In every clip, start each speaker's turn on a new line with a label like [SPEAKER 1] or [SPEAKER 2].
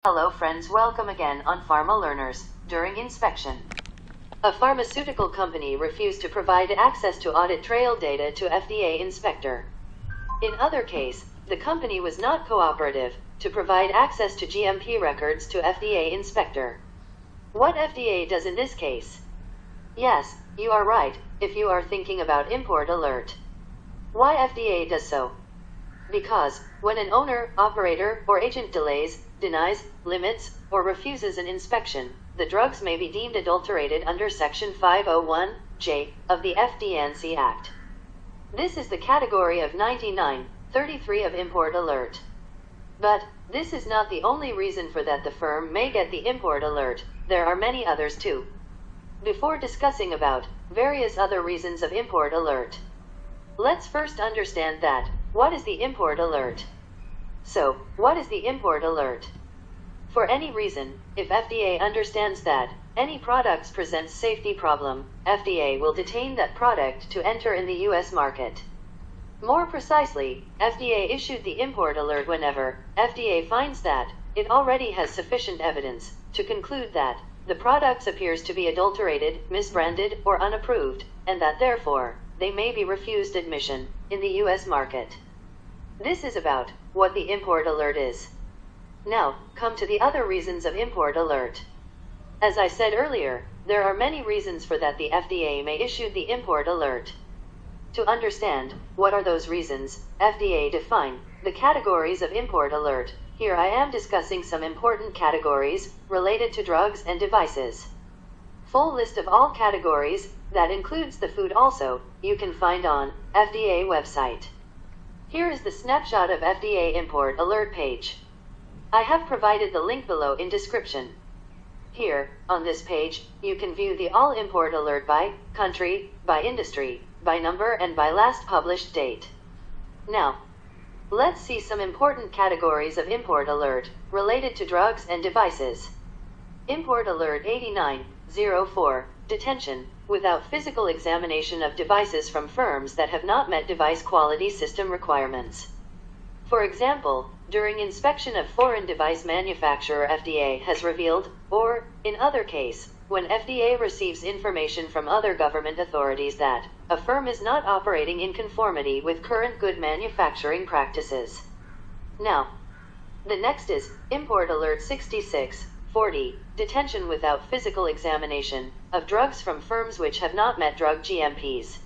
[SPEAKER 1] Hello friends, welcome again on Pharma Learners. During inspection, a pharmaceutical company refused to provide access to audit trail data to FDA inspector. In other case, the company was not cooperative to provide access to GMP records to FDA inspector. What FDA does in this case? Yes, you are right, if you are thinking about import alert. Why FDA does so? Because, when an owner, operator, or agent delays, denies, limits, or refuses an inspection, the drugs may be deemed adulterated under Section 501(j) of the FD&C Act. This is the category of 9933 of import alert. But, this is not the only reason for that the firm may get the import alert, there are many others too. Before discussing about various other reasons of import alert, let's first understand that, what is the import alert? So, what is the import alert? For any reason, if FDA understands that any products presents safety problem, FDA will detain that product to enter in the US market. More precisely, FDA issued the import alert whenever FDA finds that it already has sufficient evidence to conclude that the products appears to be adulterated, misbranded, or unapproved, and that therefore, they may be refused admission in the US market. This is about what the import alert is. Now, come to the other reasons of import alert. As I said earlier, there are many reasons for that the FDA may issue the import alert. To understand what are those reasons, FDA define the categories of import alert. Here I am discussing some important categories related to drugs and devices. Full list of all categories, that includes the food also, you can find on FDA website. Here is the snapshot of FDA import alert page. I have provided the link below in description. Here, on this page, you can view the all import alert by country, by industry, by number and by last published date. Now, let's see some important categories of import alert related to drugs and devices. Import alert 8904, detention, without physical examination of devices from firms that have not met device quality system requirements. For example, during inspection of foreign device manufacturer FDA has revealed, or, in other case, when FDA receives information from other government authorities that a firm is not operating in conformity with current good manufacturing practices. Now, the next is Import Alert 6640, detention without physical examination of drugs from firms which have not met drug GMPs.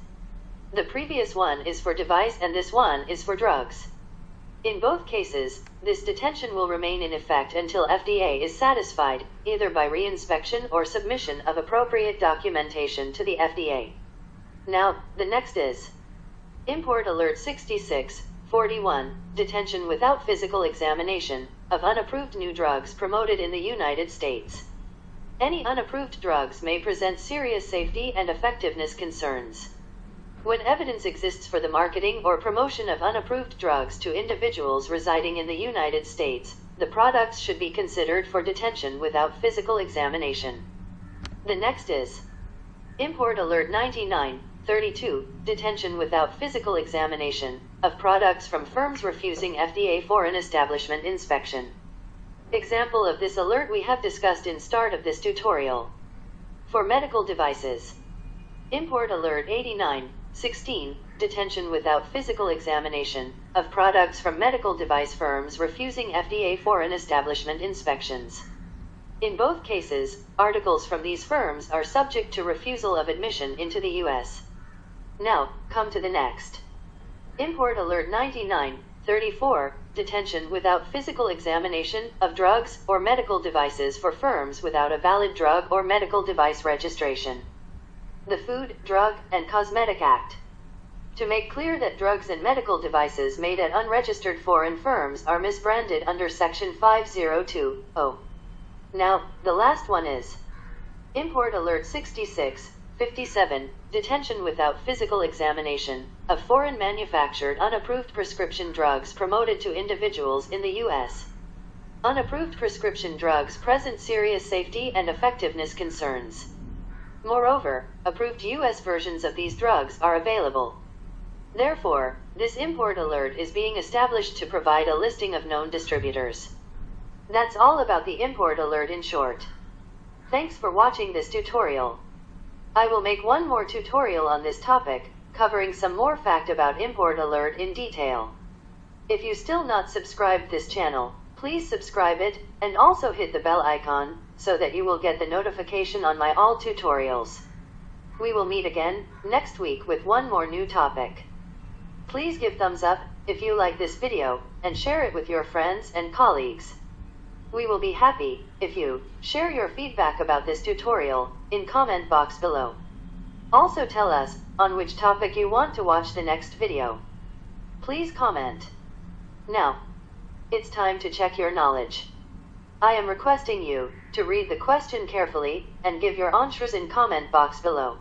[SPEAKER 1] The previous one is for device and this one is for drugs. In both cases, this detention will remain in effect until FDA is satisfied, either by reinspection or submission of appropriate documentation to the FDA. Now, the next is Import Alert 6641, detention without physical examination of unapproved new drugs promoted in the United States. Any unapproved drugs may present serious safety and effectiveness concerns. When evidence exists for the marketing or promotion of unapproved drugs to individuals residing in the United States, the products should be considered for detention without physical examination. The next is Import Alert 9932, detention without physical examination of products from firms refusing FDA foreign establishment inspection. Example of this alert we have discussed in start of this tutorial. For medical devices, Import Alert 8916, detention without physical examination of products from medical device firms refusing FDA foreign establishment inspections. In both cases, articles from these firms are subject to refusal of admission into the US. Now, come to the next. Import Alert 9934, detention without physical examination of drugs or medical devices for firms without a valid drug or medical device registration. The Food, Drug, and Cosmetic Act. To make clear that drugs and medical devices made at unregistered foreign firms are misbranded under Section 5020. Now, the last one is Import Alert 6657, detention without physical examination of foreign manufactured unapproved prescription drugs promoted to individuals in the US. Unapproved prescription drugs present serious safety and effectiveness concerns. Moreover, approved US versions of these drugs are available. Therefore, this import alert is being established to provide a listing of known distributors. That's all about the import alert in short. Thanks for watching this tutorial. I will make one more tutorial on this topic, covering some more fact about import alert in detail. If you still not subscribed this channel, please subscribe it, and also hit the bell icon, so that you will get the notification on my all tutorials. We will meet again, next week with one more new topic. Please give thumbs up, if you like this video, and share it with your friends and colleagues. We will be happy if you share your feedback about this tutorial in comment box below. Also tell us on which topic you want to watch the next video. Please comment. Now, it's time to check your knowledge. I am requesting you to read the question carefully and give your answers in comment box below.